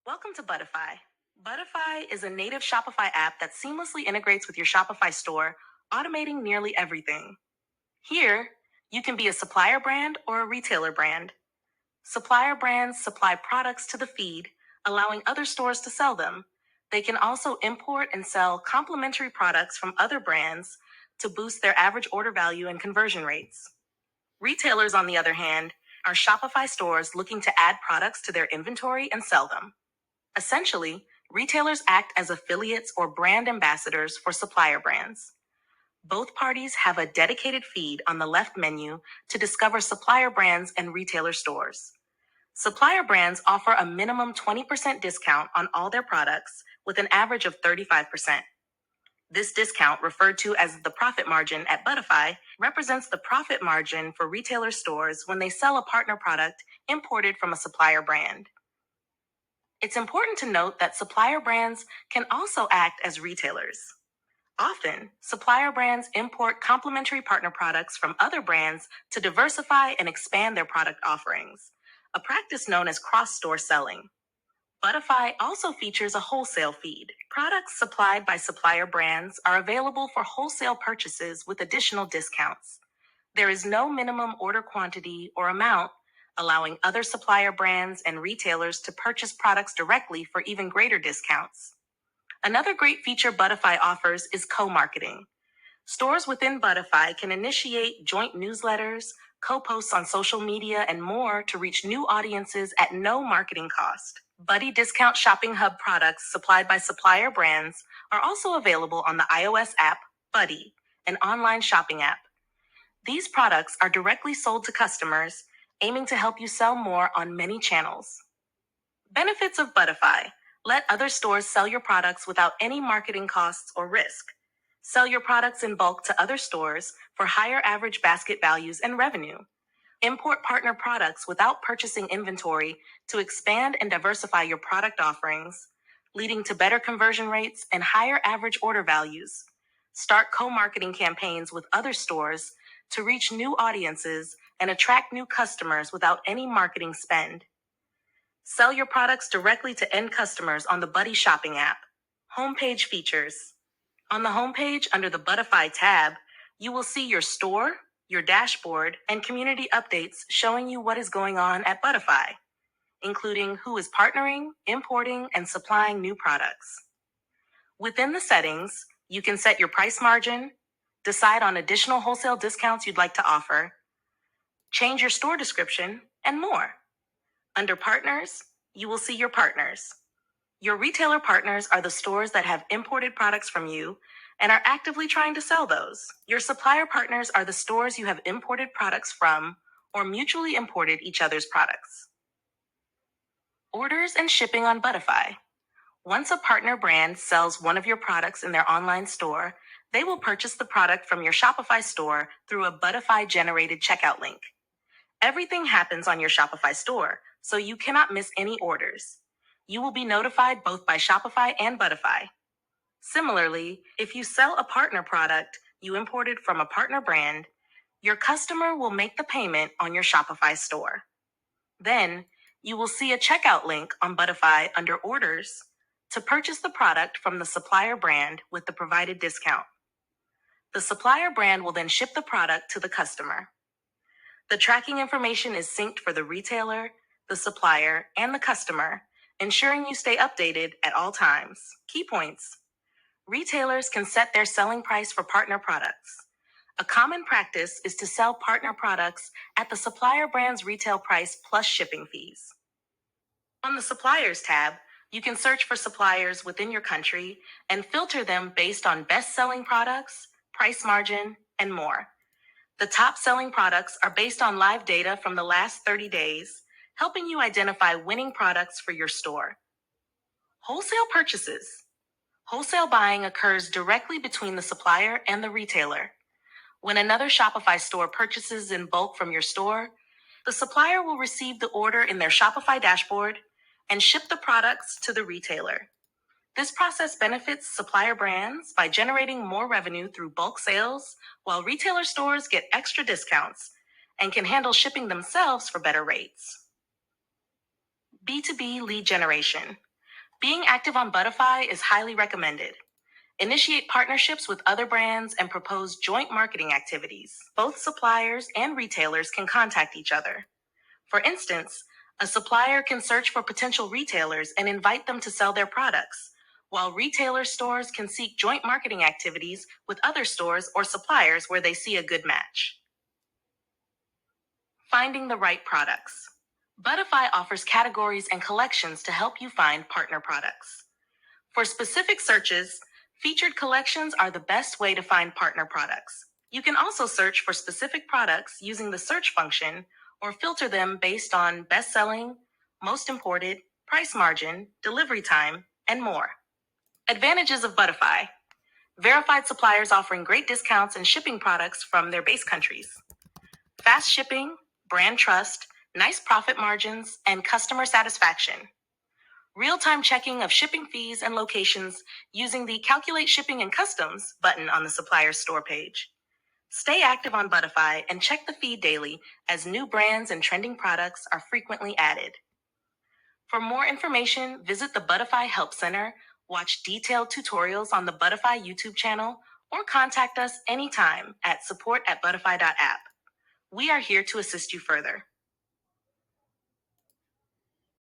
Welcome to Buddify. Buddify is a native Shopify app that seamlessly integrates with your Shopify store, automating nearly everything. Here, you can be a supplier brand or a retailer brand. Supplier brands supply products to the feed, allowing other stores to sell them. They can also import and sell complementary products from other brands to boost their average order value and conversion rates. Retailers, on the other hand, are Shopify stores looking to add products to their inventory and sell them. Essentially, retailers act as affiliates or brand ambassadors for supplier brands. Both parties have a dedicated feed on the left menu to discover supplier brands and retailer stores. Supplier brands offer a minimum 20% discount on all their products, with an average of 35%. This discount, referred to as the profit margin at Buddify, represents the profit margin for retailer stores when they sell a partner product imported from a supplier brand. It's important to note that supplier brands can also act as retailers. Often, supplier brands import complementary partner products from other brands to diversify and expand their product offerings, a practice known as cross-store selling. Buddify also features a wholesale feed. Products supplied by supplier brands are available for wholesale purchases with additional discounts. There is no minimum order quantity or amount, allowing other supplier brands and retailers to purchase products directly for even greater discounts. Another great feature Buddify offers is co-marketing. Stores within Buddify can initiate joint newsletters, co-posts on social media, and more to reach new audiences at no marketing cost. Buddy Discount Shopping Hub products supplied by supplier brands are also available on the iOS app Buddy, an online shopping app. These products are directly sold to customers, aiming to help you sell more on many channels. Benefits of Buddify: let other stores sell your products without any marketing costs or risk. Sell your products in bulk to other stores for higher average basket values and revenue. Import partner products without purchasing inventory to expand and diversify your product offerings, leading to better conversion rates and higher average order values. Start co-marketing campaigns with other stores to reach new audiences and attract new customers without any marketing spend. Sell your products directly to end customers on the Buddy shopping app. Homepage features. On the homepage under the Buddify tab, you will see your store, your dashboard, and community updates showing you what is going on at Buddify, including who is partnering, importing, and supplying new products. Within the settings, you can set your price margin, decide on additional wholesale discounts you'd like to offer, change your store description, and more. Under Partners, you will see your partners. Your retailer partners are the stores that have imported products from you and are actively trying to sell those. Your supplier partners are the stores you have imported products from or mutually imported each other's products. Orders and shipping on Buddify. Once a partner brand sells one of your products in their online store, they will purchase the product from your Shopify store through a Buddify-generated checkout link. Everything happens on your Shopify store, so you cannot miss any orders. You will be notified both by Shopify and Buddify. Similarly, if you sell a partner product you imported from a partner brand, your customer will make the payment on your Shopify store. Then, you will see a checkout link on Buddify under Orders to purchase the product from the supplier brand with the provided discount. The supplier brand will then ship the product to the customer. The tracking information is synced for the retailer, the supplier, and the customer, ensuring you stay updated at all times. Key points. Retailers can set their selling price for partner products. A common practice is to sell partner products at the supplier brand's retail price plus shipping fees. On the Suppliers tab, you can search for suppliers within your country and filter them based on best-selling products, price margin, and more. The top-selling products are based on live data from the last 30 days, helping you identify winning products for your store. Wholesale purchases. Wholesale buying occurs directly between the supplier and the retailer. When another Shopify store purchases in bulk from your store, the supplier will receive the order in their Shopify dashboard and ship the products to the retailer. This process benefits supplier brands by generating more revenue through bulk sales, while retailer stores get extra discounts and can handle shipping themselves for better rates. B2B lead generation. Being active on Buddify is highly recommended. Initiate partnerships with other brands and propose joint marketing activities. Both suppliers and retailers can contact each other. For instance, a supplier can search for potential retailers and invite them to sell their products, while retailer stores can seek joint marketing activities with other stores or suppliers where they see a good match. Finding the right products. Buddify offers categories and collections to help you find partner products. For specific searches, featured collections are the best way to find partner products. You can also search for specific products using the search function or filter them based on best selling, most imported, price margin, delivery time, and more. Advantages of Buddify. Verified suppliers offering great discounts and shipping products from their base countries. Fast shipping, brand trust, nice profit margins, and customer satisfaction. Real-time checking of shipping fees and locations using the Calculate Shipping and Customs button on the supplier's store page. Stay active on Buddify and check the feed daily as new brands and trending products are frequently added. For more information, visit the Buddify Help Center, watch detailed tutorials on the Buddify YouTube channel, or contact us anytime at support@buddify.app. We are here to assist you further.